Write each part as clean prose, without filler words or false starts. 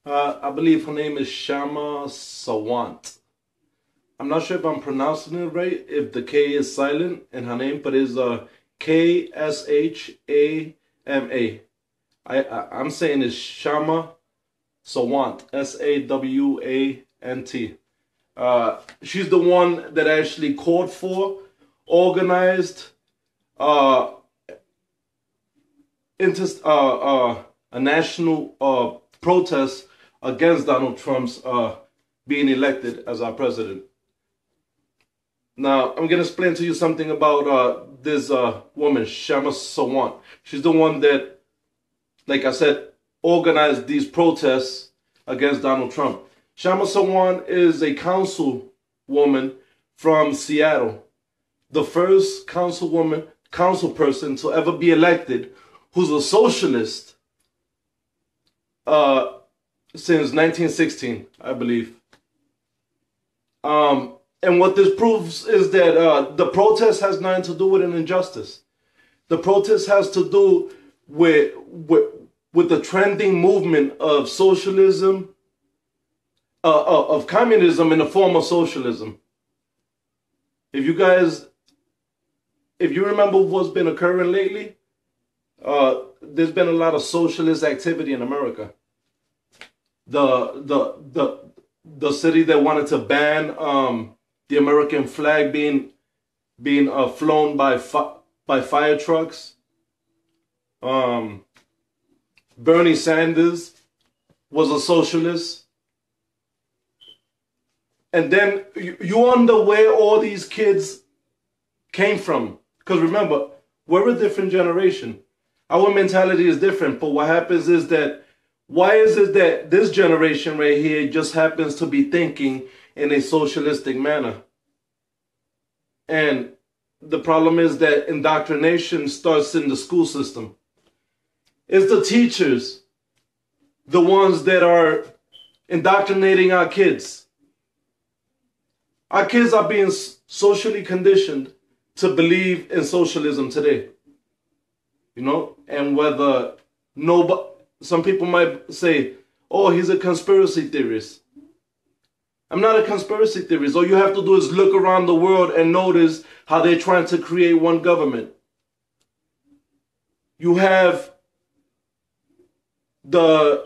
I believe her name is Kshama Sawant. I'm not sure if I'm pronouncing it right, if the K is silent in her name, but it's Kshama. I'm saying it's Kshama Sawant, Sawant. She's the one that actually called for, organized, a national protest against Donald Trump's being elected as our president. Now, I'm going to explain to you something about this woman, Kshama Sawant. She's the one that, like I said, organized these protests against Donald Trump. Kshama Sawant is a councilwoman from Seattle, the first council person to ever be elected who's a socialist since 1916, I believe. And what this proves is that the protest has nothing to do with an injustice. The protest has to do with the trending movement of socialism, of communism in the form of socialism. If you remember what's been occurring lately, there's been a lot of socialist activity in America. The city that wanted to ban the American flag being flown by fire trucks. Bernie Sanders was a socialist. And then you wonder where all these kids came from. Because remember, we're a different generation. Our mentality is different. But what happens is that, why is it that this generation right here just happens to be thinking in a socialistic manner? And the problem is that indoctrination starts in the school system. It's the teachers, the ones that are indoctrinating our kids. Our kids are being socially conditioned to believe in socialism today. You know, and whether some people might say, oh, he's a conspiracy theorist. I'm not a conspiracy theorist. All you have to do is look around the world and notice how they're trying to create one government. You have the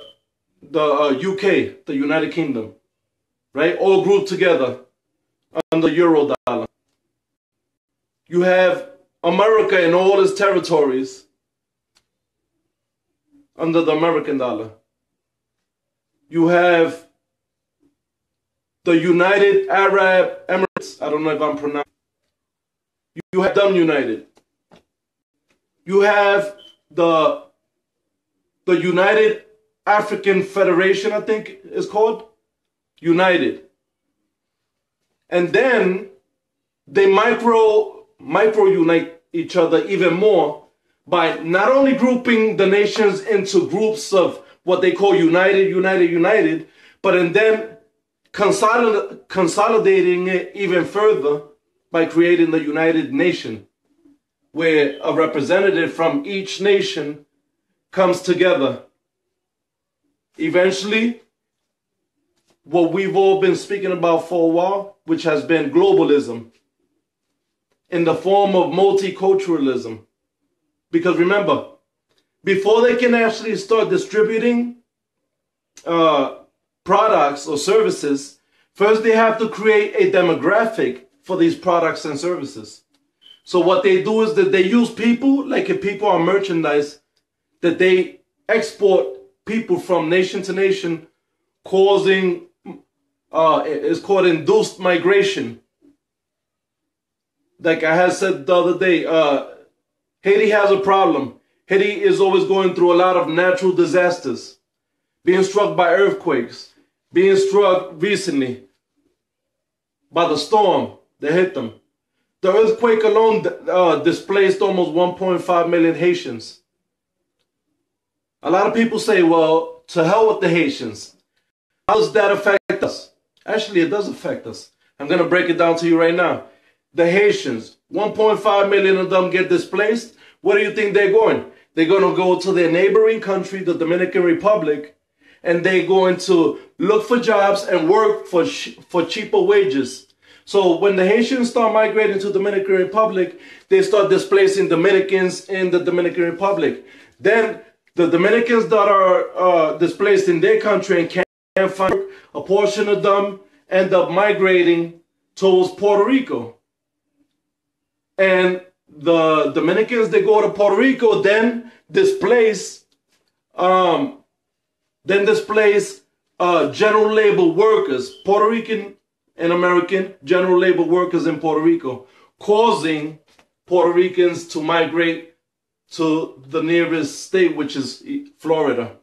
UK, the United Kingdom, right? All grouped together under Euro dollar. You have America and all its territories under the American dollar. You have the United Arab Emirates. I don't know if I'm pronouncing. You have them united. You have the United African Federation, I think it's called, united. And then they micro unite each other even more by not only grouping the nations into groups of what they call united, but and then consolidating it even further by creating the United Nation, where a representative from each nation comes together. Eventually, what we've all been speaking about for a while, which has been globalism, in the form of multiculturalism. Because remember, before they can actually start distributing products or services, first they have to create a demographic for these products and services. So what they do is that they use people, like if people are merchandise, that they export people from nation to nation, causing, it's called induced migration. Like I had said the other day, Haiti has a problem. Haiti is always going through a lot of natural disasters, being struck by earthquakes, being struck recently by the storm that hit them. The earthquake alone displaced almost 1.5 million Haitians. A lot of people say, well, to hell with the Haitians. How does that affect us? Actually, it does affect us. I'm going to break it down to you right now. The Haitians, 1.5 million of them get displaced. Where do you think they're going? They're going to go to their neighboring country, the Dominican Republic, and they going to look for jobs and work for cheaper wages. So when the Haitians start migrating to Dominican Republic, they start displacing Dominicans in the Dominican Republic. Then the Dominicans that are displaced in their country and can't find work, a portion of them end up migrating towards Puerto Rico. And the Dominicans, they go to Puerto Rico, then displace general labor workers, Puerto Rican and American general labor workers in Puerto Rico, causing Puerto Ricans to migrate to the nearest state, which is Florida.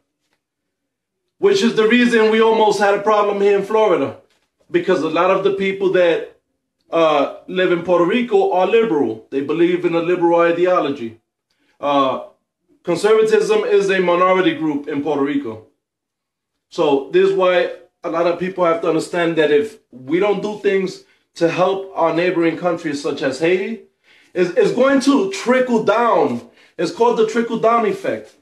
Which is the reason we almost had a problem here in Florida, because a lot of the people that live in Puerto Rico are liberal. They believe in a liberal ideology. Conservatism is a minority group in Puerto Rico. So this is why a lot of people have to understand that if we don't do things to help our neighboring countries such as Haiti, it's going to trickle down. It's called the trickle-down effect.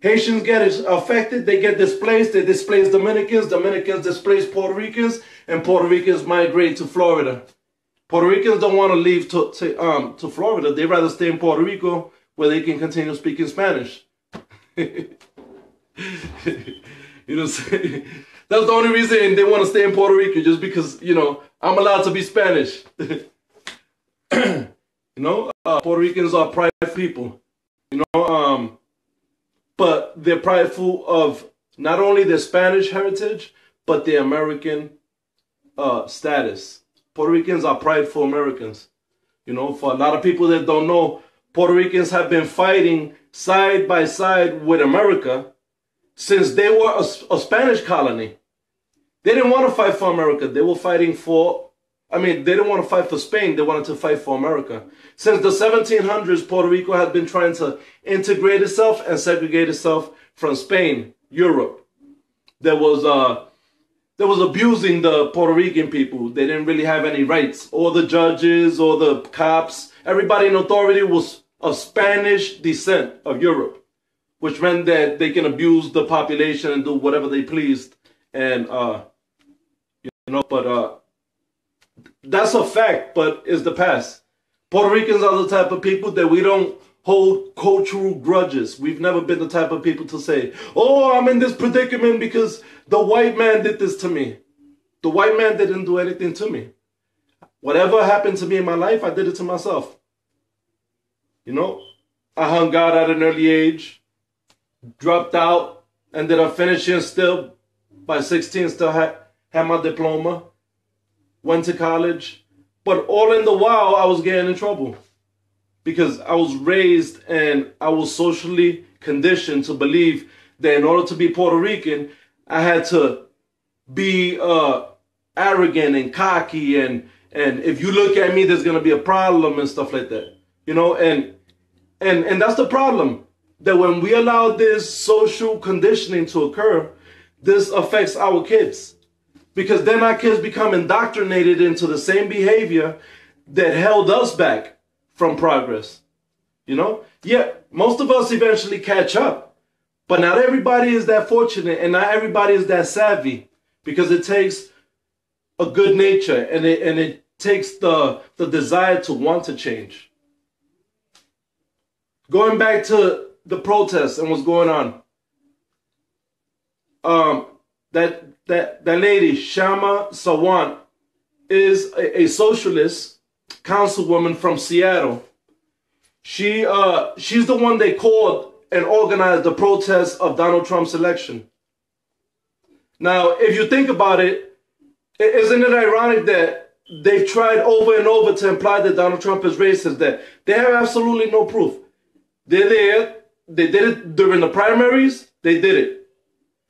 Haitians get affected, they get displaced, they displace Dominicans, Dominicans displace Puerto Ricans, and Puerto Ricans migrate to Florida. Puerto Ricans don't want to leave to Florida. They'd rather stay in Puerto Rico where they can continue speaking Spanish. You know what I'm saying? That's the only reason they want to stay in Puerto Rico, just because, you know, I'm allowed to be Spanish. You know, Puerto Ricans are prideful people, you know, but they're prideful of not only their Spanish heritage, but their American status. Puerto Ricans are prideful Americans. You know, for a lot of people that don't know, Puerto Ricans have been fighting side by side with America since they were a Spanish colony. They didn't want to fight for America. They were fighting for, they didn't want to fight for Spain. They wanted to fight for America. Since the 1700s, Puerto Rico had been trying to integrate itself and segregate itself from Spain, Europe. That was abusing the Puerto Rican people. They didn't really have any rights. All the judges, all the cops, everybody in authority was of Spanish descent of Europe, which meant that they can abuse the population and do whatever they pleased. And, that's a fact, but it's the past. Puerto Ricans are the type of people that we don't hold cultural grudges. We've never been the type of people to say, oh, I'm in this predicament because the white man did this to me. The white man didn't do anything to me. Whatever happened to me in my life, I did it to myself. You know, I hung out at an early age, dropped out, ended up finishing still by 16, still had my diploma, went to college. But all in the while, I was getting in trouble because I was raised and I was socially conditioned to believe that in order to be Puerto Rican, I had to be arrogant and cocky, and if you look at me, there's gonna be a problem and stuff like that, you know. And that's the problem, that when we allow this social conditioning to occur, this affects our kids, because then our kids become indoctrinated into the same behavior that held us back from progress. You know, yeah, most of us eventually catch up, but not everybody is that fortunate, and not everybody is that savvy, because it takes a good nature, and it takes the desire to want to change. Going back to the protests and what's going on, that lady Kshama Sawant is a socialist councilwoman from Seattle. She's the one they called and organized the protest of Donald Trump's election. Now, if you think about it, isn't it ironic that they've tried over and over to imply that Donald Trump is racist, that they have absolutely no proof. They're there, they did it during the primaries, they did it.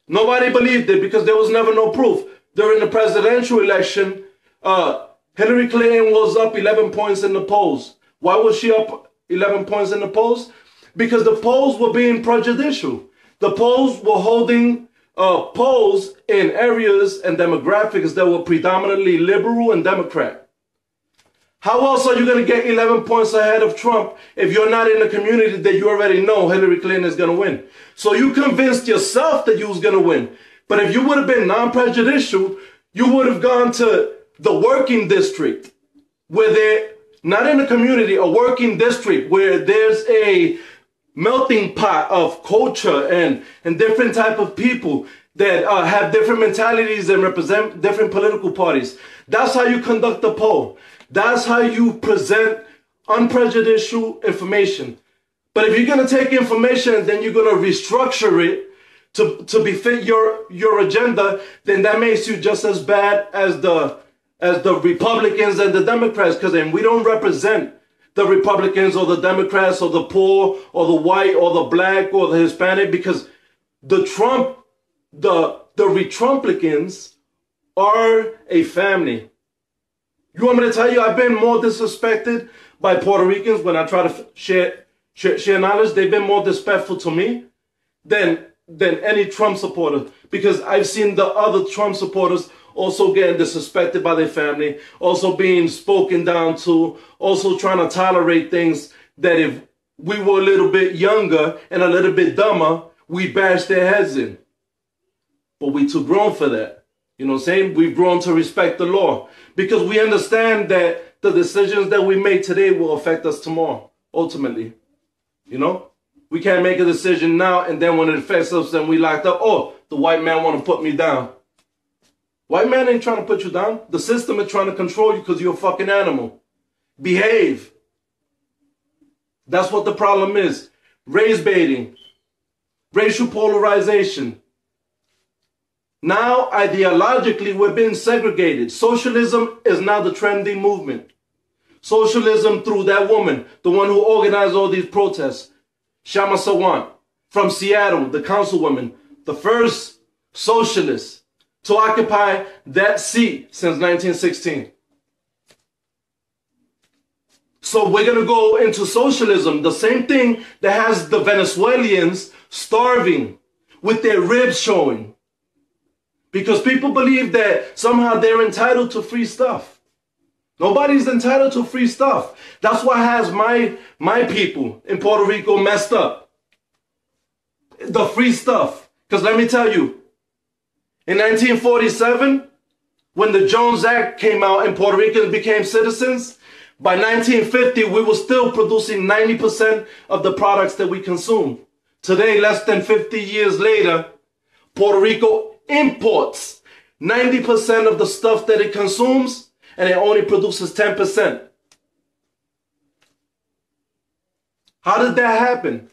Nobody believed it because there was never no proof. During the presidential election, Hillary Clinton was up 11 points in the polls. Why was she up 11 points in the polls? Because the polls were being prejudicial. The polls were holding polls in areas and demographics that were predominantly liberal and Democrat. How else are you going to get 11 points ahead of Trump if you're not in the community that you already know Hillary Clinton is going to win? So you convinced yourself that you was going to win. But if you would have been non-prejudicial, you would have gone to the working district where they're not in the community, a working district where there's a melting pot of culture and different type of people that have different mentalities and represent different political parties. That's how you conduct a poll. That's how you present unprejudicial information. But if you're going to take information and then you're going to restructure it to befit your agenda, then that makes you just as bad as the Republicans and the Democrats, because then we don't represent the Republicans or the Democrats or the poor or the white or the black or the Hispanic, because the Retrumplicans are a family. You want me to tell you, I've been more disrespected by Puerto Ricans when I try to share knowledge. They've been more disrespectful to me than any Trump supporter, because I've seen the other Trump supporters also getting disrespected by their family, also being spoken down to, also trying to tolerate things that if we were a little bit younger and a little bit dumber, we bash their heads in. But we too grown for that. You know what I'm saying? We've grown to respect the law because we understand that the decisions that we make today will affect us tomorrow, ultimately. You know? We can't make a decision now and then when it affects us and we locked up, oh, the white man want to put me down. White man ain't trying to put you down. The system is trying to control you because you're a fucking animal. Behave. That's what the problem is. Race baiting. Racial polarization. Now, ideologically, we're being segregated. Socialism is now the trending movement. Socialism through that woman, the one who organized all these protests. Kshama Sawant from Seattle, the councilwoman, the first socialist to occupy that seat since 1916. So we're going to go into socialism, the same thing that has the Venezuelans starving with their ribs showing. Because people believe that somehow they're entitled to free stuff. Nobody's entitled to free stuff. That's what has my people in Puerto Rico messed up. The free stuff. Because let me tell you, in 1947, when the Jones Act came out and Puerto Ricans became citizens, by 1950, we were still producing 90% of the products that we consume. Today, less than 50 years later, Puerto Rico imports 90% of the stuff that it consumes, and it only produces 10%. How did that happen?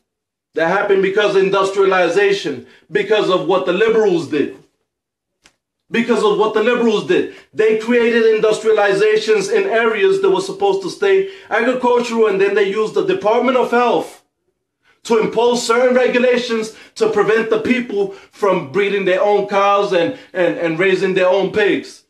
That happened because of industrialization, because of what the liberals did. Because of what the liberals did. They created industrializations in areas that were supposed to stay agricultural, and then they used the Department of Health to impose certain regulations to prevent the people from breeding their own cows and raising their own pigs.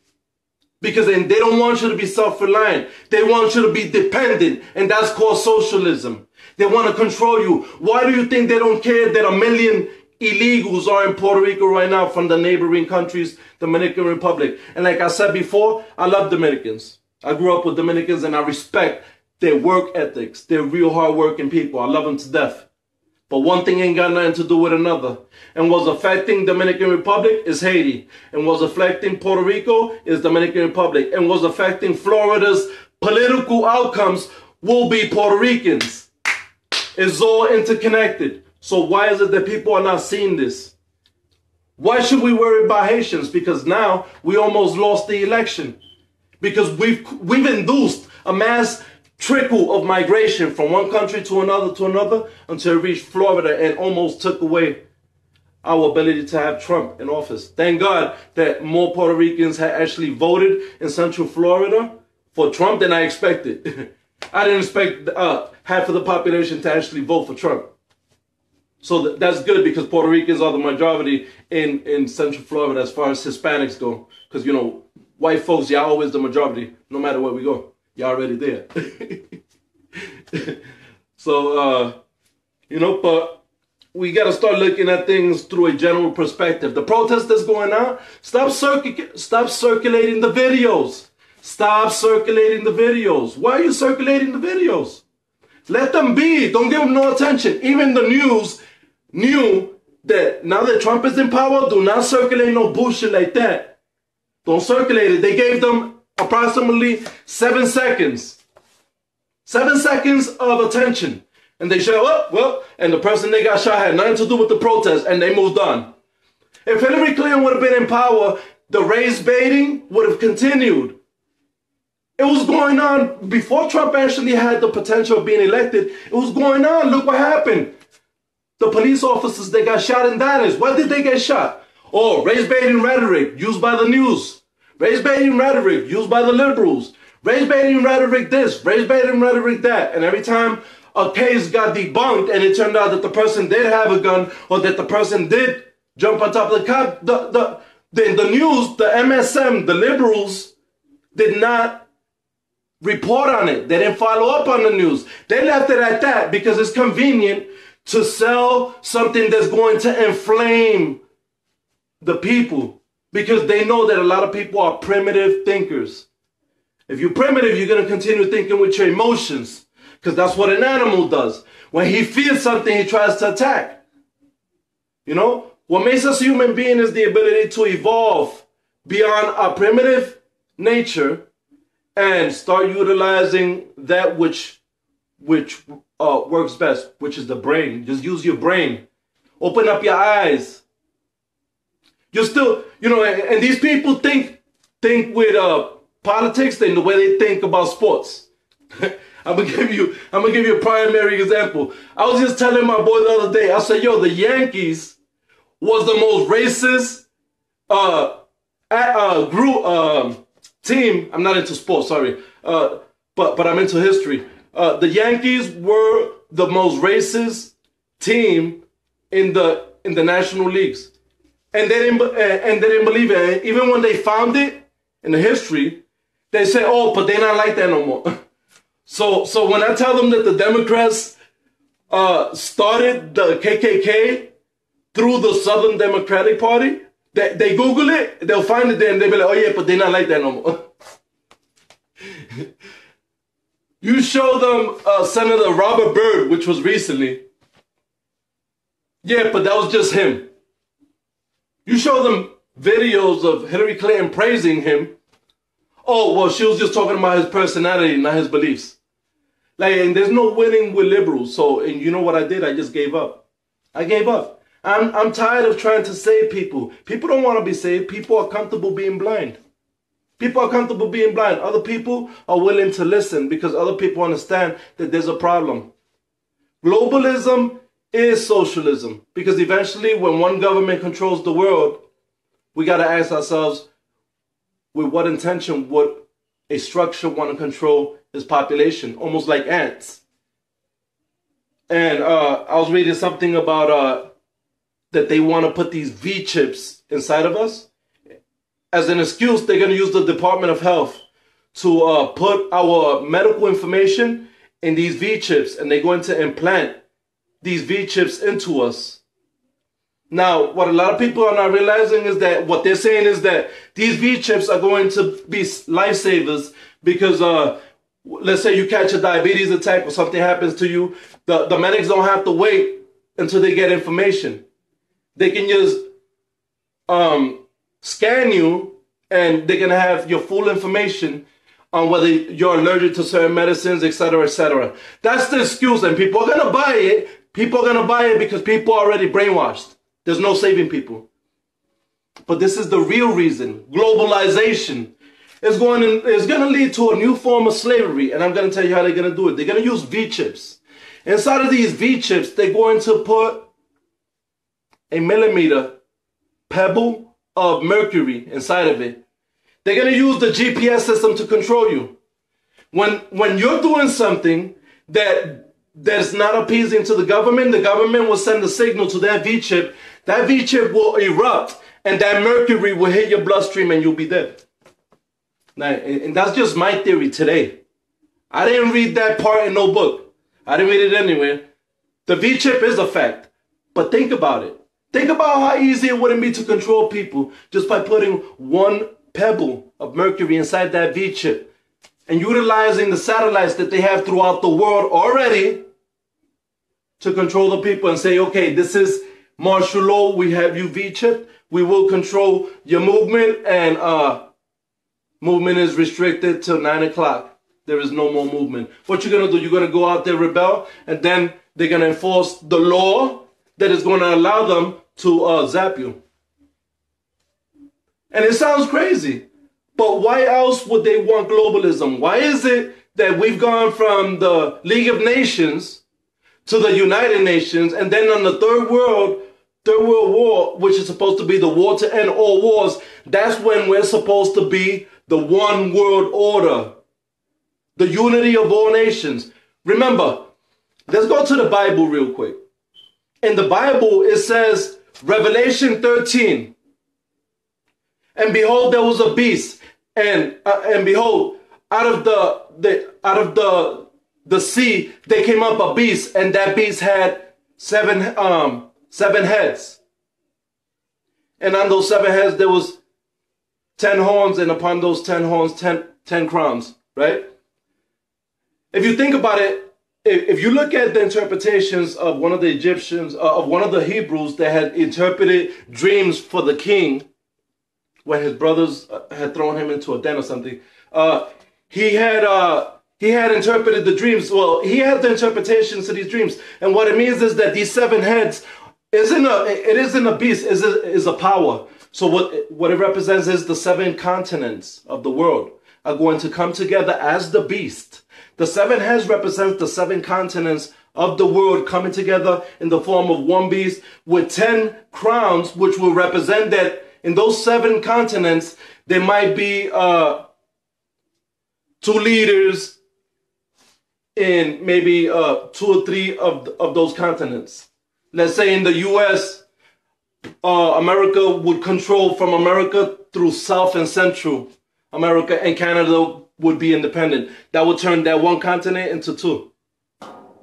Because then they don't want you to be self-reliant. They want you to be dependent, and that's called socialism. They want to control you. Why do you think they don't care that 1 million illegals are in Puerto Rico right now from the neighboring countries, Dominican Republic? And like I said before, I love Dominicans. I grew up with Dominicans and I respect their work ethics. They're real hard-working people. I love them to death. But one thing ain't got nothing to do with another. And what's affecting Dominican Republic is Haiti. And what's affecting Puerto Rico is Dominican Republic. And what's affecting Florida's political outcomes will be Puerto Ricans. It's all interconnected. So why is it that people are not seeing this? Why should we worry about Haitians? Because now we almost lost the election. Because we've induced a mass trickle of migration from one country to another until it reached Florida and almost took away our ability to have Trump in office. Thank God that more Puerto Ricans had actually voted in Central Florida for Trump than I expected. I didn't expect half of the population to actually vote for Trump. So that's good because Puerto Ricans are the majority in Central Florida as far as Hispanics go. Because, you know, white folks, y'all always the majority no matter where we go. Y'all already there. So, you know, but we got to start looking at things through a general perspective. The protest that's going on, stop circulating the videos. Stop circulating the videos. Why are you circulating the videos? Let them be. Don't give them no attention. Even the news knew that now that Trump is in power, do not circulate no bullshit like that. Don't circulate it. They gave them approximately 7 seconds. 7 seconds of attention. And they show up, well, and the person they got shot had nothing to do with the protest, and they moved on. If Hillary Clinton would have been in power, the race baiting would have continued. It was going on before Trump actually had the potential of being elected. It was going on. Look what happened. The police officers, they got shot in Dallas. Why did they get shot? Oh, race baiting rhetoric used by the news. Race baiting rhetoric used by the liberals. Race baiting rhetoric this, race baiting rhetoric that. And every time a case got debunked and it turned out that the person did have a gun or that the person did jump on top of the cop, the news, the MSM, the liberals did not report on it. They didn't follow up on the news. They left it at that because it's convenient to sell something that's going to inflame the people, because they know that a lot of people are primitive thinkers. If you're primitive, you're going to continue thinking with your emotions, because that's what an animal does. When he feels something, he tries to attack. You know, what makes us human beings is the ability to evolve beyond our primitive nature and start utilizing that which works best, which is the brain. Just use your brain. Open up your eyes. You're still, you know, and these people think with politics than the way they think about sports. I'm gonna give you a primary example. I was just telling my boy the other day. I said, "Yo, the Yankees was the most racist team." I'm not into sports, sorry, but I'm into history. The Yankees were the most racist team in the national leagues, and they didn't believe it. Even when they found it in the history, they said, "Oh, but they're not like that no more." So when I tell them that the Democrats started the KKK through the Southern Democratic Party, they Google it, they'll find it there, and they'll be like, "Oh yeah, but they're not like that no more." You show them Senator Robert Byrd, which was recently. Yeah, but that was just him. You show them videos of Hillary Clinton praising him. Oh, well, she was just talking about his personality, not his beliefs. Like, and there's no winning with liberals. So, and you know what I did? I just gave up. I gave up. I'm tired of trying to save people. People don't want to be saved. People are comfortable being blind. People are comfortable being blind. Other people are willing to listen because other people understand that there's a problem. Globalism is socialism, because eventually when one government controls the world, we got to ask ourselves, with what intention would a structure want to control its population? Almost like ants. And I was reading something about that they want to put these V chips inside of us. As an excuse, they're going to use the Department of Health to put our medical information in these V chips, and they're going to implant these V chips into us. Now, what a lot of people are not realizing is that what they're saying is that these V chips are going to be lifesavers, because let's say you catch a diabetes attack or something happens to you, the medics don't have to wait until they get information. They can just scan you, and they're going to have your full information on whether you're allergic to certain medicines, etc., etc. That's the excuse, and people are going to buy it. People are going to buy it because people are already brainwashed. There's no saving people. But this is the real reason. Globalization is going to lead to a new form of slavery, and I'm going to tell you how they're going to do it. They're going to use V chips. Inside of these V chips, they're going to put a millimeter pebble of mercury inside of it. They're going to use the GPS system to control you. When you're doing something that's not appeasing to the government will send a signal to that V chip. That V chip will erupt, and that mercury will hit your bloodstream, and you'll be dead. Now, and that's just my theory today. I didn't read that part in no book. I didn't read it anywhere. The V chip is a fact, but think about it. Think about how easy it wouldn't be to control people just by putting one pebble of mercury inside that V chip and utilizing the satellites that they have throughout the world already to control the people and say, okay, this is martial law. We have you V chip. We will control your movement, and movement is restricted till 9 o'clock. There is no more movement. What you're going to do, you're going to go out there, rebel, and then they're going to enforce the law that is going to allow them to zap you. And it sounds crazy, but why else would they want globalism? Why is it that we've gone from the League of Nations to the United Nations, and then on the Third World War, which is supposed to be the war to end all wars, that's when we're supposed to be the one world order, the unity of all nations. Remember, let's go to the Bible real quick. In the Bible, it says, Revelation 13, and behold, there was a beast, and behold, out of the sea, there came up a beast, and that beast had seven heads. And on those 7 heads, there was 10 horns, and upon those 10 horns, 10 crowns, right? If you think about it, if you look at the interpretations of one of the Egyptians, of one of the Hebrews that had interpreted dreams for the king, when his brothers had thrown him into a den or something, he had interpreted the dreams. Well, he had the interpretations to these dreams, and what it means is that these 7 heads isn't a beast, is a power. So what it represents is the 7 continents of the world are going to come together as the beast. The 7 heads represent the 7 continents of the world coming together in the form of one beast with 10 crowns, which will represent that in those 7 continents, there might be 2 leaders in maybe 2 or 3 of those continents. Let's say in the U.S., America would control from America through South and Central America, and Canada would be independent. That would turn that one continent into 2.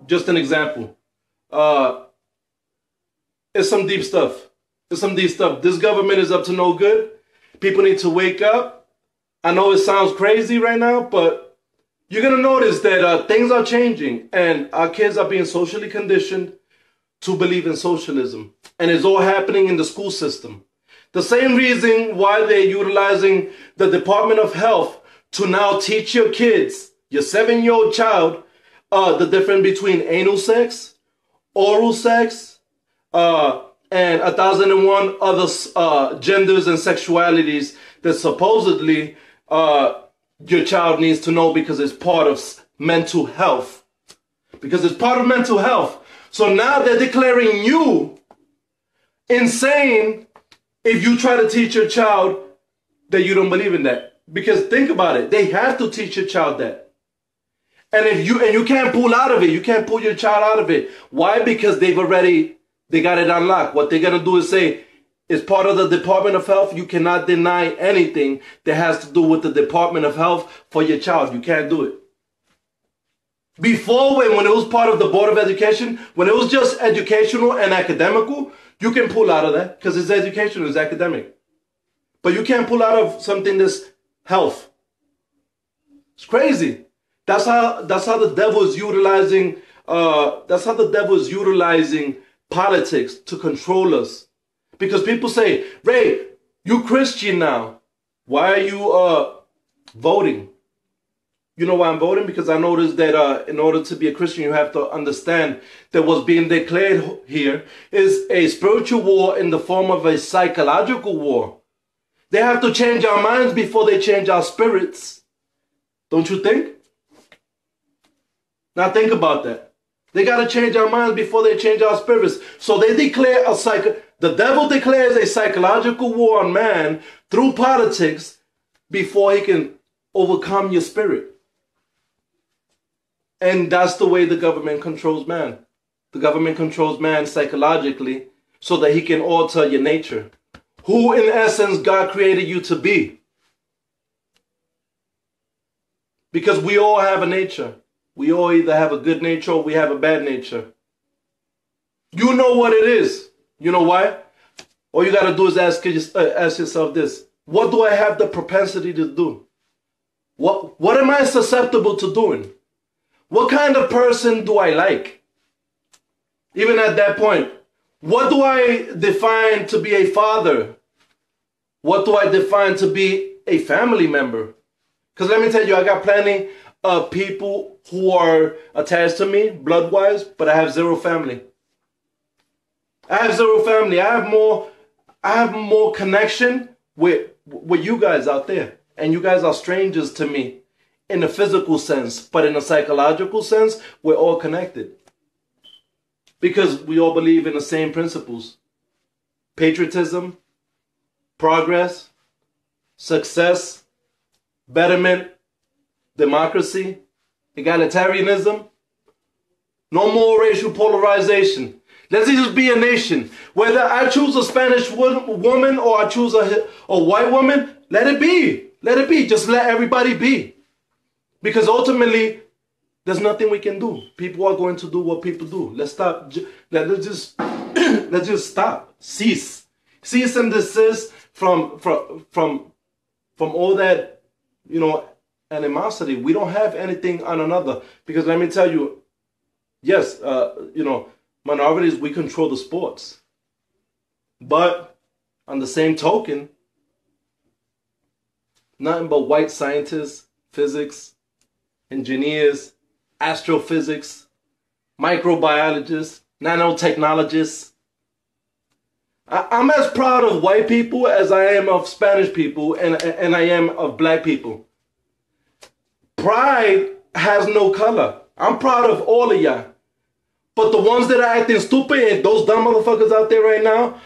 Just an example. It's some deep stuff. It's some deep stuff. This government is up to no good. People need to wake up. I know it sounds crazy right now, but you're going to notice that things are changing, and our kids are being socially conditioned to believe in socialism. And it's all happening in the school system. The same reason why they're utilizing the Department of Health to now teach your kids, your 7-year-old child, the difference between anal sex, oral sex, and 1,001 other genders and sexualities that supposedly your child needs to know because it's part of mental health. Because it's part of mental health. So now they're declaring you insane if you try to teach your child that you don't believe in that. Because think about it, they have to teach your child that. And you can't pull out of it. You can't pull your child out of it. Why? Because they got it unlocked. What they're going to do is say, it's part of the Department of Health. You cannot deny anything that has to do with the Department of Health for your child. You can't do it. Before, when it was part of the Board of Education, when it was just educational and academical, you can pull out of that because it's educational, it's academic. But you can't pull out of something that's health. It's crazy. That's how the devil is utilizing. That's how the devil is utilizing politics to control us. Because people say, Ray, you Christian now. Why are you voting? You know why I'm voting? Because I noticed that in order to be a Christian, you have to understand that what's being declared here is a spiritual war in the form of a psychological war. They have to change our minds before they change our spirits. Don't you think? Now think about that. They got to change our minds before they change our spirits. So they declare the devil declares a psychological war on man through politics before he can overcome your spirit. And that's the way the government controls man. The government controls man psychologically so that he can alter your nature. Who in essence God created you to be. Because we all have a nature. We all either have a good nature or we have a bad nature. You know what it is. You know why? All you got to do is ask yourself this. what do I have the propensity to do? What am I susceptible to doing? What kind of person do I like? Even at that point, what do I define to be a father? What do I define to be a family member? Because let me tell you, I got plenty of people who are attached to me, blood-wise, but I have zero family. I have zero family. I have more connection with you guys out there. And you guys are strangers to me in a physical sense, but in a psychological sense, we're all connected. Because we all believe in the same principles. Patriotism, progress, success, betterment, democracy, egalitarianism. No more racial polarization. Let's just be a nation. Whether I choose a Spanish woman or I choose a white woman, let it be. Let it be. Just let everybody be. Because ultimately, there's nothing we can do. People are going to do what people do. Let's stop. Let's just stop. Cease. Cease and desist from all that, animosity. We don't have anything on another. Because let me tell you, yes, minorities, we control the sports. But on the same token, nothing but white scientists, physics, engineers, astrophysics, microbiologists, nanotechnologists. I'm as proud of white people as I am of Spanish people and I am of black people. Pride has no color. I'm proud of all of y'all. But the ones that are acting stupid and those dumb motherfuckers out there right now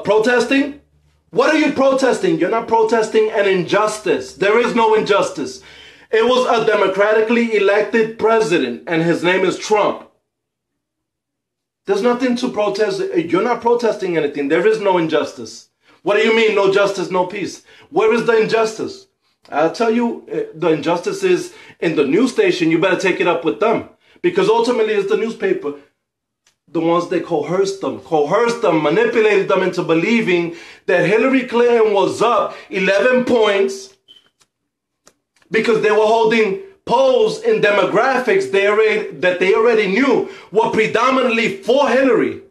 protesting, what are you protesting? You're not protesting an injustice. There is no injustice. It was a democratically elected president, and his name is Trump. There's nothing to protest. You're not protesting anything. There is no injustice. What do you mean, no justice, no peace? Where is the injustice? I'll tell you, the injustice is in the news station. You better take it up with them. Because ultimately it's the newspaper, the ones that coerced them, manipulated them into believing that Hillary Clinton was up 11 points because they were holding polls in demographics that they already knew were predominantly for Hillary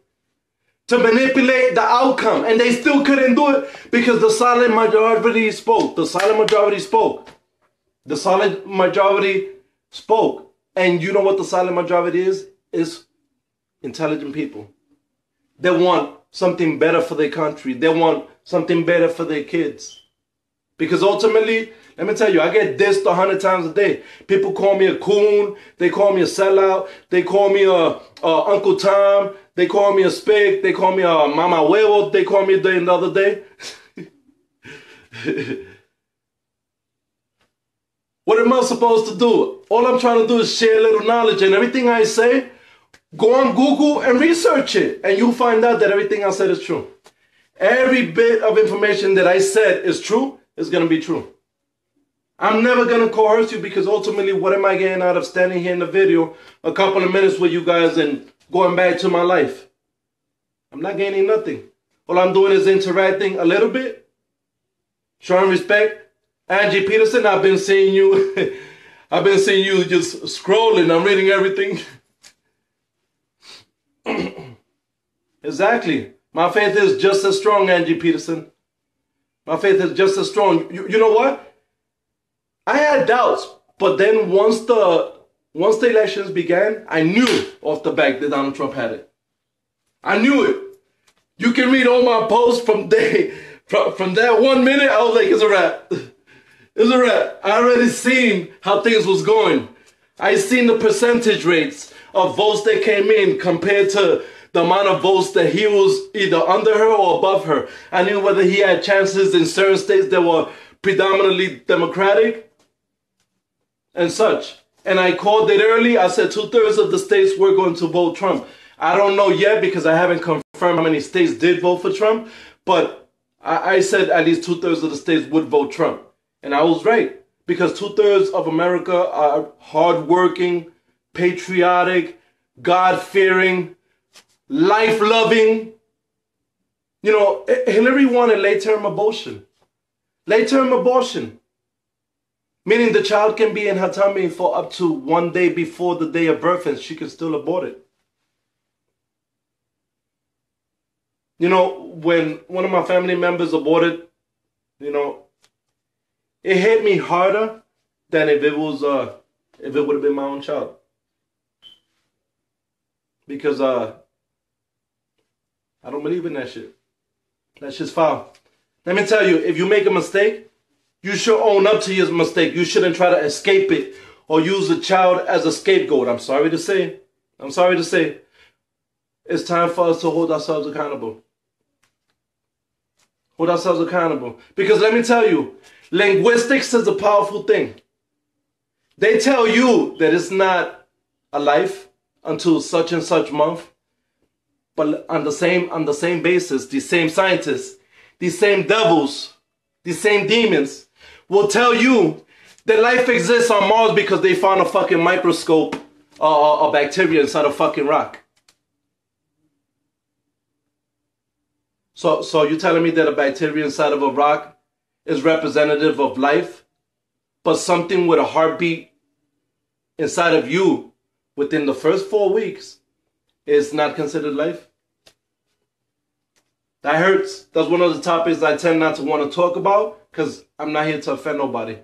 to manipulate the outcome. And they still couldn't do it because the silent majority spoke. The silent majority spoke. The silent majority spoke. And you know what the silent majority is? Is intelligent people. They want something better for their country. They want something better for their kids. Because ultimately, let me tell you, I get dissed 100 times a day. People call me a coon. They call me a sellout. They call me a Uncle Tom. They call me a spig. They call me a mama huevo. They call me a day and the other day. What am I supposed to do? All I'm trying to do is share a little knowledge, and everything I say, go on Google and research it, and you'll find out that everything I said is true. Every bit of information that I said is true is going to be true. I'm never going to coerce you because ultimately, what am I getting out of standing here in the video a couple of minutes with you guys and going back to my life? I'm not gaining nothing. All I'm doing is interacting a little bit, showing respect. Angie Peterson, I've been seeing you. I've been seeing you just scrolling. I'm reading everything. Exactly. My faith is just as strong, Angie Peterson. My faith is just as strong. You know what? I had doubts, but then once the elections began, I knew off the bat that Donald Trump had it. I knew it. You can read all my posts from that 1 minute. I was like, it's a wrap. It's a wrap. I already seen how things was going. I seen the percentage rates of votes that came in compared to the amount of votes that he was either under her or above her. I knew whether he had chances in certain states that were predominantly Democratic and such. And I called it early. I said 2/3 of the states were going to vote Trump. I don't know yet because I haven't confirmed how many states did vote for Trump. But I said at least 2/3 of the states would vote Trump. And I was right, because 2/3 of America are hardworking, patriotic, God-fearing, life-loving. You know, Hillary wanted late-term abortion. Late-term abortion, meaning the child can be in her tummy for up to 1 day before the day of birth and she can still abort it. You know, when one of my family members aborted, you know, it hit me harder than if it would have been my own child. Because I don't believe in that shit. That shit's foul. Let me tell you, if you make a mistake, you should own up to your mistake. You shouldn't try to escape it or use the child as a scapegoat. I'm sorry to say. It's time for us to hold ourselves accountable. Hold ourselves accountable. Because let me tell you, linguistics is a powerful thing. They tell you that it's not a life until such and such month. But on the same basis, the same scientists, these same devils, these same demons will tell you that life exists on Mars because they found a fucking microscope or a bacteria inside a fucking rock. So you're telling me that a bacteria inside of a rock is representative of life, but something with a heartbeat inside of you within the first 4 weeks is not considered life? That hurts. That's one of the topics I tend not to want to talk about because I'm not here to offend nobody.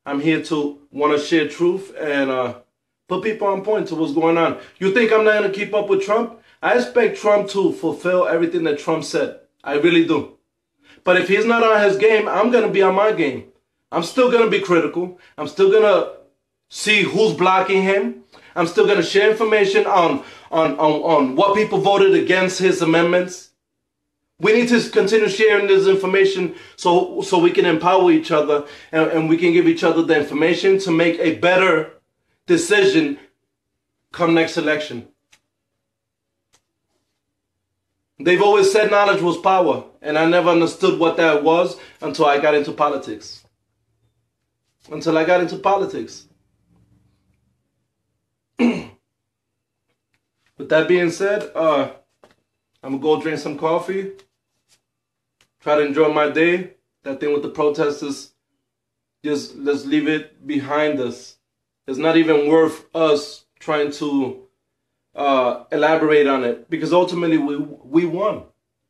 I'm here to want to share truth and put people on point to what's going on. You think I'm not going to keep up with Trump? I expect Trump to fulfill everything that Trump said. I really do. But if he's not on his game, I'm going to be on my game. I'm still going to be critical. I'm still going to see who's blocking him. I'm still going to share information on what people voted against his amendments. We need to continue sharing this information so we can empower each other and we can give each other the information to make a better decision come next election. They've always said knowledge was power, and I never understood what that was until I got into politics. With that being said, I'm going to go drink some coffee. Try to enjoy my day. That thing with the protesters, just let's leave it behind us. It's not even worth us trying to elaborate on it because ultimately we won.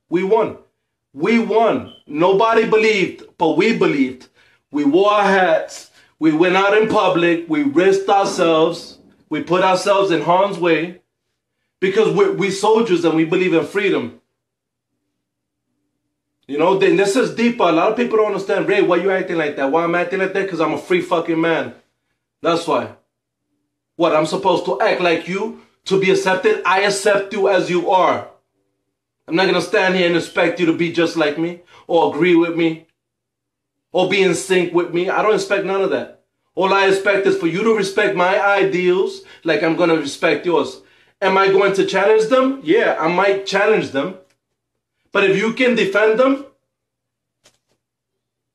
We won. Nobody believed, but we believed. We wore our hats. We went out in public. We risked ourselves. We put ourselves in harm's way because we're soldiers and we believe in freedom. You know, then this is deeper. A lot of people don't understand. Ray, why you acting like that? Why I'm acting like that? Because I'm a free fucking man. That's why. What, I'm supposed to act like you to be accepted? I accept you as you are. I'm not going to stand here and expect you to be just like me or agree with me or be in sync with me. I don't expect none of that. All I expect is for you to respect my ideals like I'm going to respect yours. Am I going to challenge them? Yeah, I might challenge them. But if you can defend them,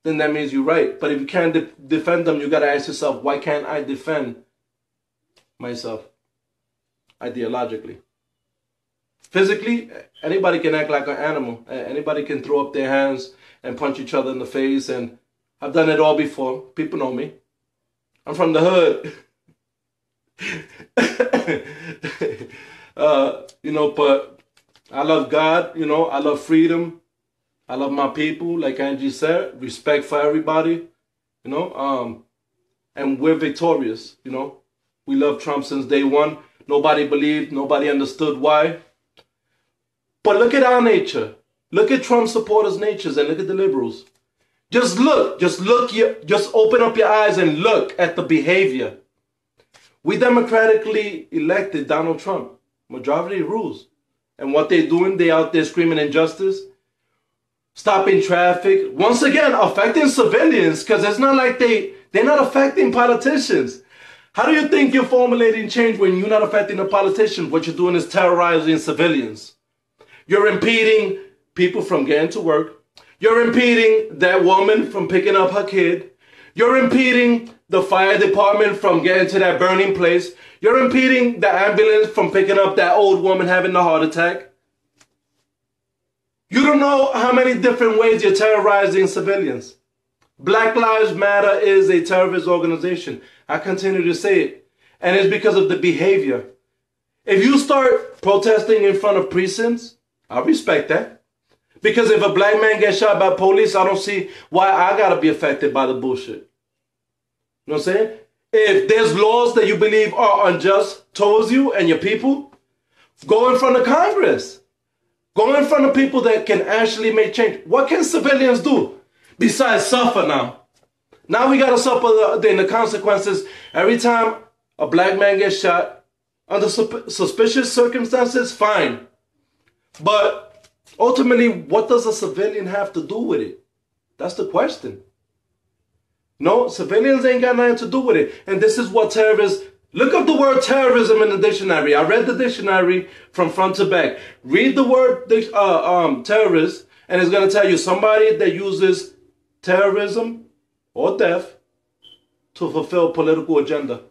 then that means you're right. But if you can't defend them, you got to ask yourself, why can't I defend myself ideologically? Physically, anybody can act like an animal. Anybody can throw up their hands and punch each other in the face. And I've done it all before. People know me. I'm from the hood. You know, but I love God, you know, I love freedom. I love my people, like Angie said, respect for everybody, you know, and we're victorious, you know. We love Trump since day one. Nobody believed, nobody understood why. But look at our nature. Look at Trump supporters' natures and look at the liberals. Just open up your eyes and look at the behavior. We democratically elected Donald Trump. Majority rules. And what they're doing, they out there screaming injustice, stopping traffic, once again affecting civilians, because it's not like they're not affecting politicians. How do you think you're formulating change when you're not affecting the politicians? What you're doing is terrorizing civilians. You're impeding people from getting to work. You're impeding that woman from picking up her kid. You're impeding the fire department from getting to that burning place. You're impeding the ambulance from picking up that old woman having the heart attack. You don't know how many different ways you're terrorizing civilians. Black Lives Matter is a terrorist organization. I continue to say it. And it's because of the behavior. If you start protesting in front of precincts, I respect that. Because if a black man gets shot by police, I don't see why I gotta be affected by the bullshit. You know what I'm saying? If there's laws that you believe are unjust towards you and your people, go in front of Congress. Go in front of people that can actually make change. What can civilians do besides suffer now? Now we gotta suffer the consequences every time a black man gets shot. Under suspicious circumstances, fine. But ultimately, what does a civilian have to do with it? That's the question. No, civilians ain't got nothing to do with it. And this is what terrorists... Look up the word terrorism in the dictionary. I read the dictionary from front to back. Read the word terrorist, and it's going to tell you somebody that uses terrorism or death to fulfill political agenda.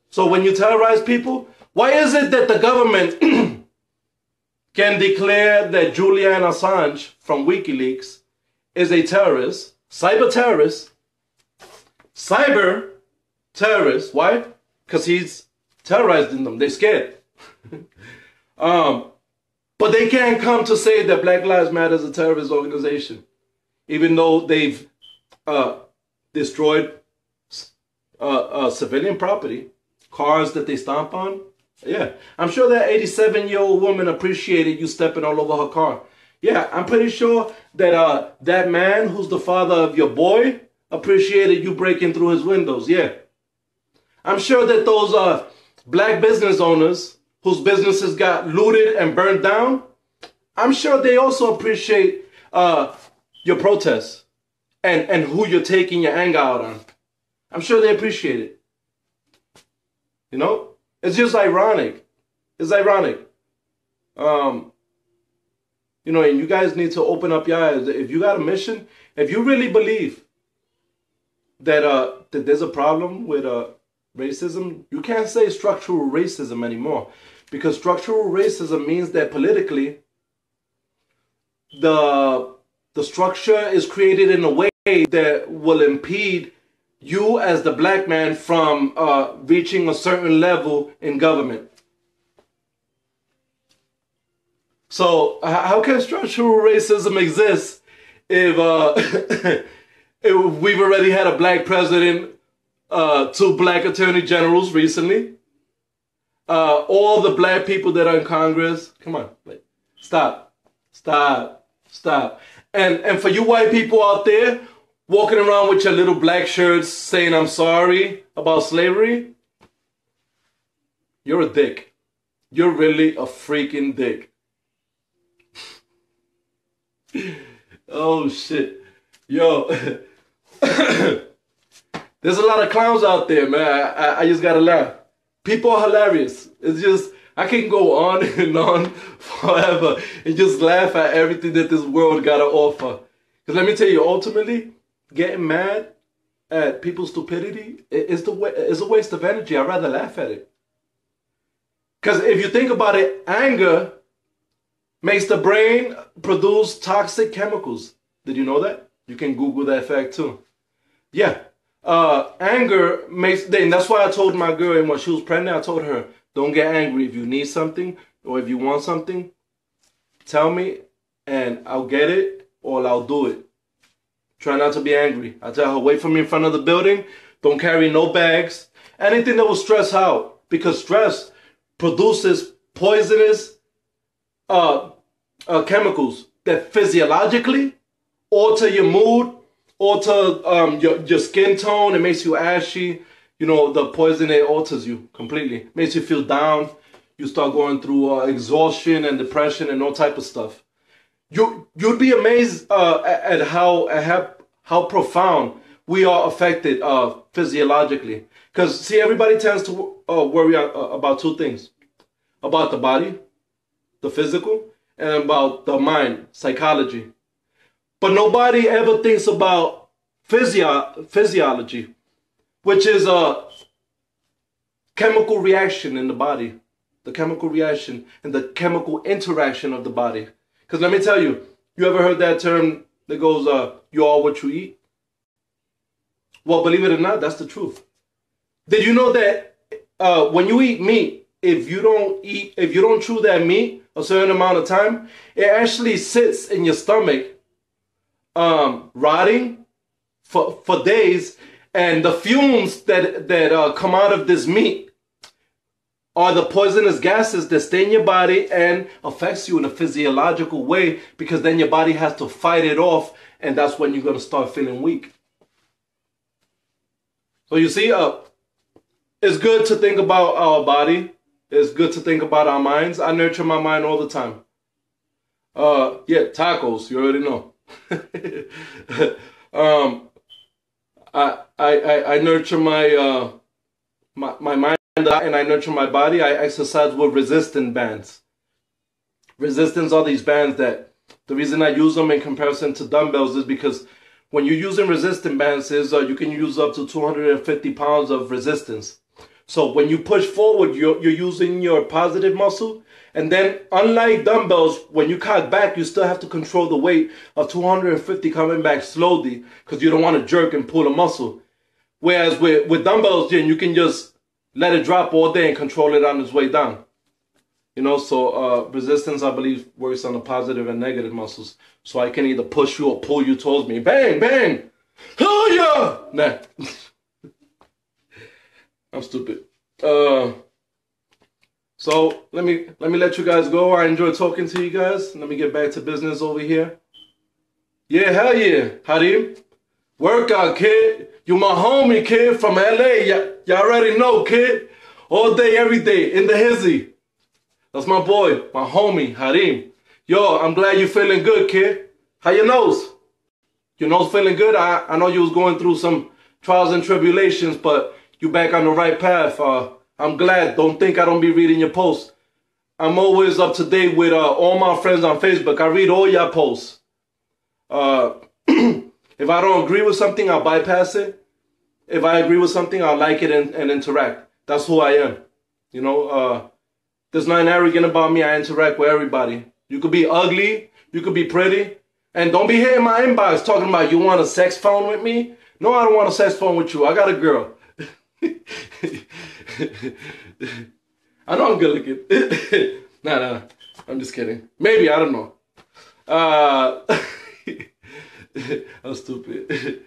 So when you terrorize people, why is it that the government can declare that Julian Assange from WikiLeaks is a terrorist, cyber terrorist, why? Because he's terrorizing them. They're scared. But they can't come to say that Black Lives Matter is a terrorist organization, even though they've destroyed civilian property. Cars that they stomp on. Yeah. I'm sure that 87-year-old woman appreciated you stepping all over her car. Yeah, I'm pretty sure that that man who's the father of your boy appreciated you breaking through his windows. Yeah. I'm sure that those black business owners whose businesses got looted and burned down, I'm sure they also appreciate your protests and who you're taking your anger out on. I'm sure they appreciate it. You know, it's just ironic. It's ironic. You know, and you guys need to open up your eyes. If you got a mission, if you really believe that that there's a problem with racism, you can't say structural racism anymore, because structural racism means that politically the structure is created in a way that will impede you as the black man from reaching a certain level in government. So how can structural racism exist if, if we've already had a black president, 2 black attorney generals recently, all the black people that are in Congress? Come on, stop. And for you white people out there walking around with your little black shirts saying I'm sorry about slavery, you're a dick. You're really a freaking dick. Oh shit. Yo. There's a lot of clowns out there, man. I just gotta laugh. People are hilarious. It's just, I can go on and on forever and just laugh at everything that this world gotta offer. Because let me tell you, ultimately, getting mad at people's stupidity is a waste of energy. I'd rather laugh at it. Because if you think about it, anger makes the brain produce toxic chemicals. Did you know that? You can Google that fact too. Yeah. Anger makes, and that's why I told my girl, and when she was pregnant, I told her, don't get angry. If you need something or if you want something, tell me and I'll get it or I'll do it. Try not to be angry. I tell her, wait for me in front of the building. Don't carry no bags. Anything that will stress out, because stress produces poisonous chemicals that physiologically alter your mood, alter your skin tone. It makes you ashy. You know, the poison, it alters you completely. Makes you feel down. You start going through exhaustion and depression and all type of stuff. You'd be amazed at how profound we are affected physiologically. Because, see, everybody tends to worry about 2 things. About the body, the physical, and about the mind, psychology. But nobody ever thinks about physiology, which is a chemical reaction in the body. The chemical reaction and the chemical interaction of the body. Because let me tell you, you ever heard that term that goes, you are what you eat? Well, believe it or not, that's the truth. Did you know that when you eat meat, if you don't chew that meat a certain amount of time, it actually sits in your stomach, rotting for days, and the fumes that come out of this meat are the poisonous gases that stay in your body and affects you in a physiological way, because then your body has to fight it off, and that's when you're going to start feeling weak. So you see, it's good to think about our body. It's good to think about our minds. I nurture my mind all the time. Yeah, tacos, you already know. I nurture my mind, and I nurture my body. I exercise with resistance bands. Resistance are these bands that, the reason I use them in comparison to dumbbells is because when you're using resistance bands, you can use up to 250 pounds of resistance. So when you push forward, you're using your positive muscle. And then unlike dumbbells, when you cut back, you still have to control the weight of 250 coming back slowly, because you don't want to jerk and pull a muscle. Whereas with dumbbells, you can just let it drop all day and control it on its way down. You know, so resistance, I believe, works on the positive and negative muscles. So I can either push you or pull you towards me. Bang, bang. Oh, yeah. Nah. I'm stupid. So let me let you guys go. I enjoy talking to you guys. Let me get back to business over here. Yeah, hell yeah. Harim. Workout, kid. You my homie, kid, from LA. Y'all already know, kid. All day, every day, in the hizzy. That's my boy, my homie, Harim. Yo, I'm glad you're feeling good, kid. How your nose? Your nose feeling good? I know you was going through some trials and tribulations, but you back on the right path. I'm glad. Don't think I don't be reading your posts. I'm always up to date with all my friends on Facebook. I read all your posts. If I don't agree with something, I'll bypass it. If I agree with something, I'll like it and interact. That's who I am. You know, there's nothing arrogant about me. I interact with everybody. You could be ugly. You could be pretty. And don't be hitting my inbox talking about you want a sex phone with me. No, I don't want a sex phone with you. I got a girl. I know I'm good looking. Nah, I'm just kidding. Maybe, I don't know. I'm stupid.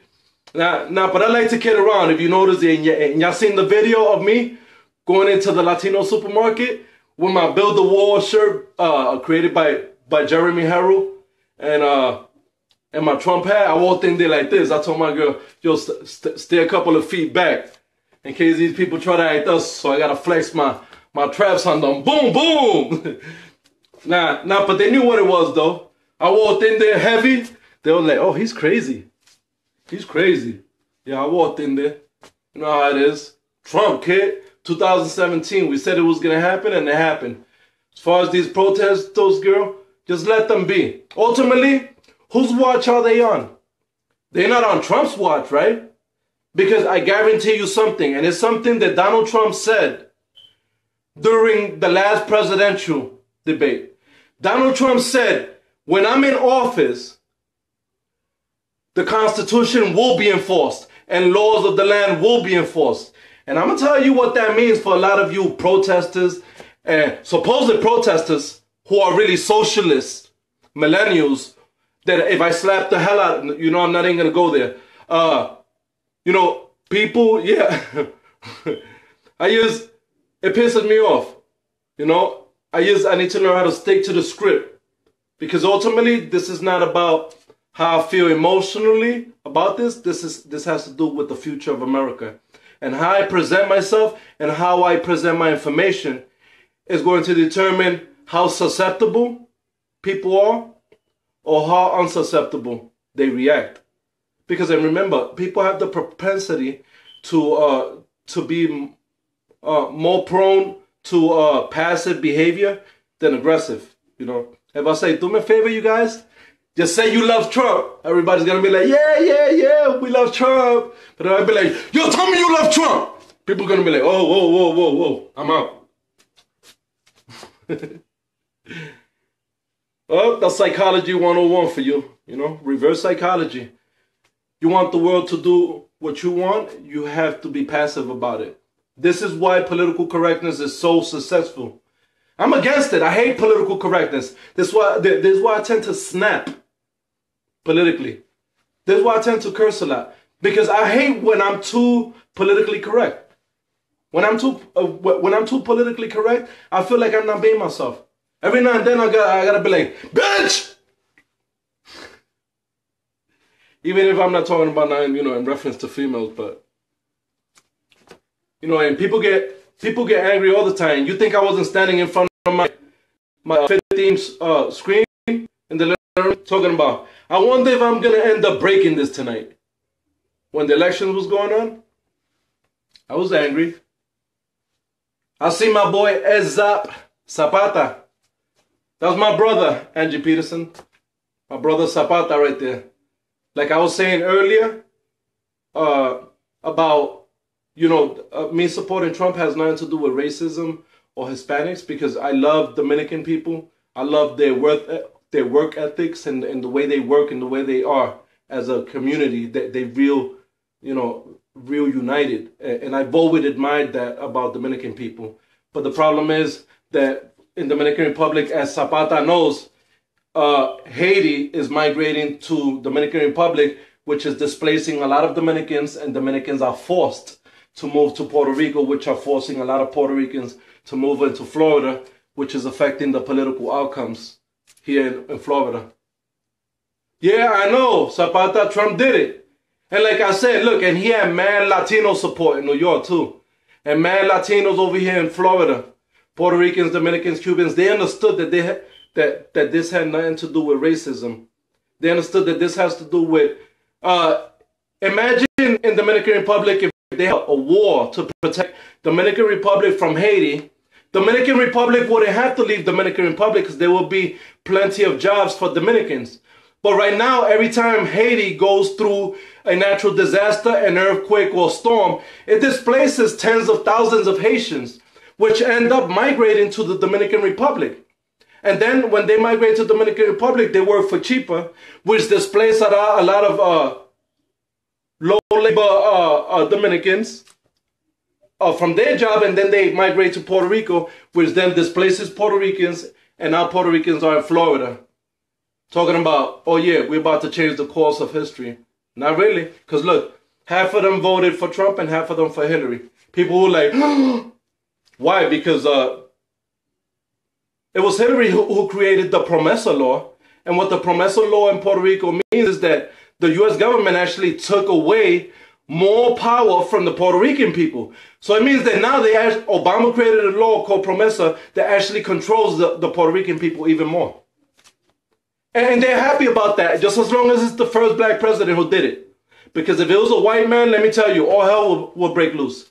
Nah, but I like to kid around. If you notice, and y'all seen the video of me going into the Latino supermarket with my Build the Wall shirt created by Jeremy Harrell and my Trump hat. I walked in there like this. I told my girl, yo, stay a couple of feet back in case these people try to act us. So I gotta flex my traps on them. Boom, boom. Nah, but they knew what it was though. I walked in there heavy. They were like, oh, he's crazy. He's crazy. Yeah, I walked in there. You know how it is. Trump, kid. 2017, we said it was gonna happen, and it happened. As far as these protests, those girl, just let them be. Ultimately, whose watch are they on? They're not on Trump's watch, right? Because I guarantee you something, and it's something that Donald Trump said during the last presidential debate. Donald Trump said, when I'm in office, the Constitution will be enforced and laws of the land will be enforced. And I'm going to tell you what that means for a lot of you protesters and supposed protesters who are really socialists, millennials, that if I slap the hell out, you know, I'm not even going to go there. You know, people, yeah, it pisses me off. You know, I need to learn how to stick to the script, because ultimately this is not about how I feel emotionally about this. This has to do with the future of America. And how I present myself and how I present my information is going to determine how susceptible people are or how unsusceptible they react. Because, and remember, people have the propensity to be more prone to passive behavior than aggressive. You know, if I say, do me a favor, you guys, just say you love Trump. Everybody's going to be like, yeah, we love Trump. But I'll be like, yo, tell me you love Trump. People are going to be like, oh, whoa, I'm out. Well, that's psychology 101 for you. You know, reverse psychology. You want the world to do what you want, you have to be passive about it. This is why political correctness is so successful. I'm against it. I hate political correctness. This is why I tend to snap politically. This is why I tend to curse a lot. Because I hate when I'm too politically correct. When I'm too politically correct, I feel like I'm not being myself. Every now and then I gotta be like, bitch! Even if I'm not talking about now, in reference to females, but and people get angry all the time. You think I wasn't standing in front of my 15 screen in the living room talking about, I wonder if I'm gonna end up breaking this tonight. When the election was going on, I was angry. I see my boy Zapata. That was my brother, Angie Peterson. My brother Zapata right there. Like I was saying earlier, about, me supporting Trump has nothing to do with racism or Hispanics, because I love Dominican people. I love their work ethics and the way they work and the way they are as a community. They real united. And I've always admired that about Dominican people. But the problem is that in Dominican Republic, as Zapata knows, Haiti is migrating to Dominican Republic, which is displacing a lot of Dominicans, and Dominicans are forced to move to Puerto Rico, which are forcing a lot of Puerto Ricans to move into Florida, which is affecting the political outcomes here in Florida. Yeah, I know, Zapata, Trump did it. And like I said, look, and he had mad Latino support in New York too. And mad Latinos over here in Florida. Puerto Ricans, Dominicans, Cubans, they understood that that this had nothing to do with racism. They understood that this has to do with, imagine in Dominican Republic if they had a war to protect Dominican Republic from Haiti. Dominican Republic wouldn't have to leave Dominican Republic because there will be plenty of jobs for Dominicans. But right now, every time Haiti goes through a natural disaster, an earthquake or storm, it displaces tens of thousands of Haitians, which end up migrating to the Dominican Republic. And then when they migrate to the Dominican Republic, they work for cheaper, which displaces a lot of low labor Dominicans from their job, and then they migrate to Puerto Rico, which then displaces Puerto Ricans, and now Puerto Ricans are in Florida. Talking about, oh yeah, we're about to change the course of history. Not really, because look, half of them voted for Trump and half of them for Hillary. People were like, why? Because it was Hillary who created the Promesa law. And what the Promesa law in Puerto Rico means is that the U.S. government actually took away more power from the Puerto Rican people. So it means that now Obama created a law called Promesa that actually controls the Puerto Rican people even more. And they're happy about that, just as long as it's the first black president who did it. Because if it was a white man, let me tell you, all hell will break loose.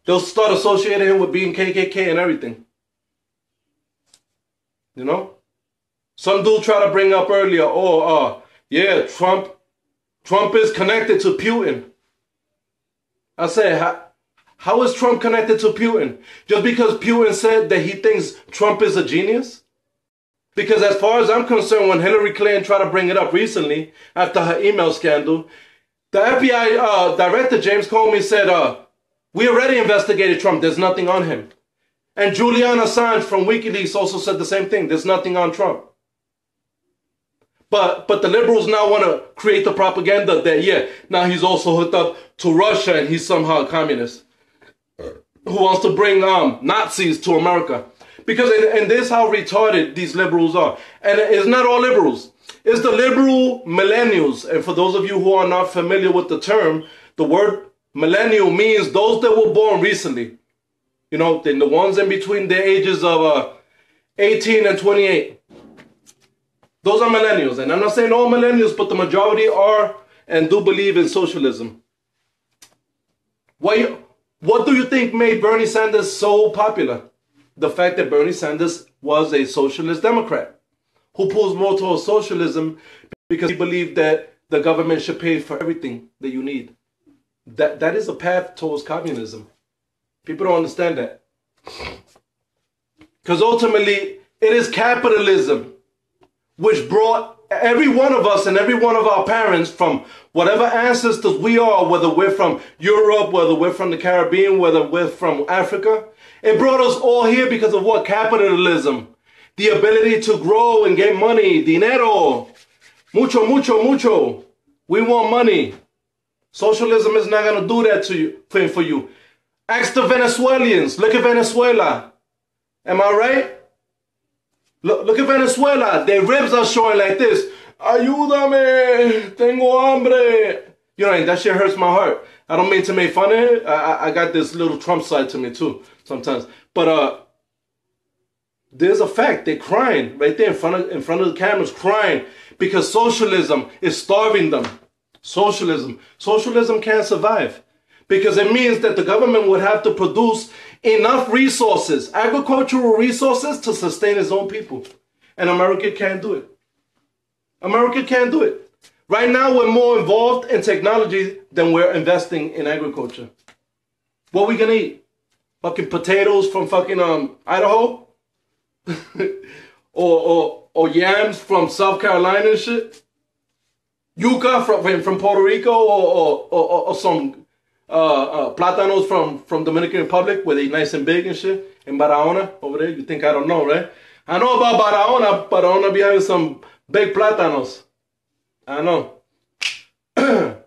They'll start associating him with being KKK and everything. You know? Some dude tried to bring up earlier, yeah, Trump is connected to Putin. I said, how is Trump connected to Putin? Just because Putin said that he thinks Trump is a genius? Because as far as I'm concerned, when Hillary Clinton tried to bring it up recently, after her email scandal, the FBI director, James Comey, said, we already investigated Trump. There's nothing on him. And Julian Assange from WikiLeaks also said the same thing. There's nothing on Trump. But the liberals now want to create the propaganda that, yeah, now he's also hooked up to Russia and he's somehow a communist who wants to bring Nazis to America. Because, and this is how retarded these liberals are. And it's not all liberals. It's the liberal millennials. And for those of you who are not familiar with the term, the word millennial means those that were born recently. You know, the ones in between the ages of 18 and 28. Those are millennials. And I'm not saying all millennials, but the majority are and do believe in socialism. What do you think made Bernie Sanders so popular? The fact that Bernie Sanders was a socialist Democrat who pulls more towards socialism because he believed that the government should pay for everything that you need. That is a path towards communism. People don't understand that. Because ultimately, it is capitalism which brought every one of us and every one of our parents, from whatever ancestors we are, whether we're from Europe, whether we're from the Caribbean, whether we're from Africa, it brought us all here because of what? Capitalism. The ability to grow and get money. Dinero. Mucho, mucho, mucho. We want money. Socialism is not going to do that to you, for you. Ask the Venezuelans. Look at Venezuela. Am I right? Look at Venezuela. Their ribs are showing like this. Ayúdame. Tengo hambre. You know, and that shit hurts my heart. I don't mean to make fun of it. I got this little Trump side to me too sometimes. But there's a fact. They're crying right there in front of the cameras, crying because socialism is starving them. Socialism can't survive because it means that the government would have to produce enough resources, agricultural resources, to sustain its own people. And America can't do it. America can't do it. Right now, we're more involved in technology than we're investing in agriculture. What we gonna eat? Fucking potatoes from fucking Idaho? or yams from South Carolina and shit? Yuca from Puerto Rico, or some plátanos from Dominican Republic, where they nice and big and shit. In Barahona, over there, you think I don't know, right? I know about Barahona. Barahona be having some big plátanos. I know. I'm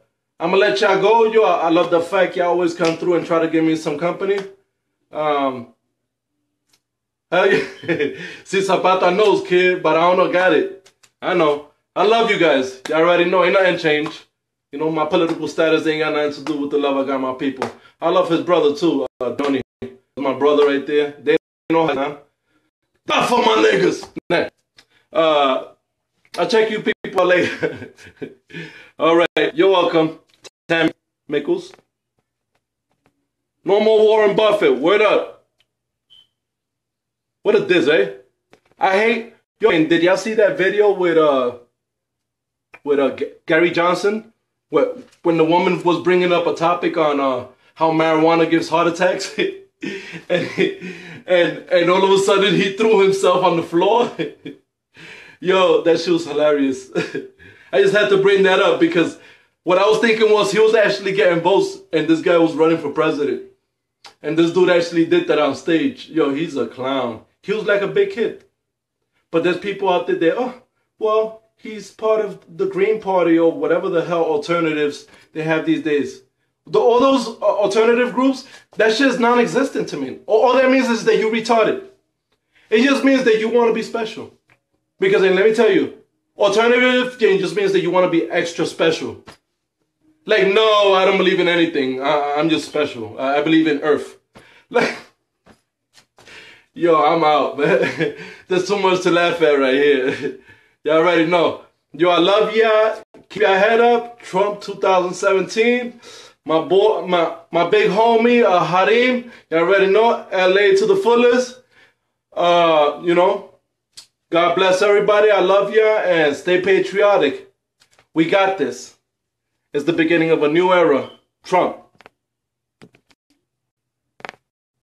gonna let y'all go. Yo, I love the fact y'all always come through and try to give me some company. See, Zapata knows, kid, Barahona got it. I know. I love you guys. Y'all already know. Ain't nothing changed. You know, my political status ain't got nothing to do with the love I got my people. I love his brother too, Donnie. My brother right there. They know how now. Not for my niggas. Nah. I'll check you people later. All right. You're welcome. Tammy Mickles. No more Warren Buffett. Word up. What is this, eh? I hate. Yo, and did y'all see that video with Gary Johnson, when the woman was bringing up a topic on how marijuana gives heart attacks, and all of a sudden he threw himself on the floor. Yo, that shit was hilarious. I just had to bring that up because what I was thinking was he was actually getting votes, and this guy was running for president, and this dude actually did that on stage. Yo, he's a clown. He was like a big kid. But there's people out there, oh, well, he's part of the Green Party or whatever the hell alternatives they have these days. All those alternative groups, that shit is non-existent to me. All that means is that you're retarded. It just means that you want to be special. Because, and let me tell you, alternative just means that you want to be extra special. Like, no, I don't believe in anything. I'm just special. I believe in Earth. Like, yo, I'm out, man. There's too much to laugh at right here. Y'all already know. Yo, I love y'all. Keep your head up. Trump 2017. My boy, my big homie, Harim. Y'all already know. LA to the fullest. You know. God bless everybody. I love y'all. And stay patriotic. We got this. It's the beginning of a new era. Trump.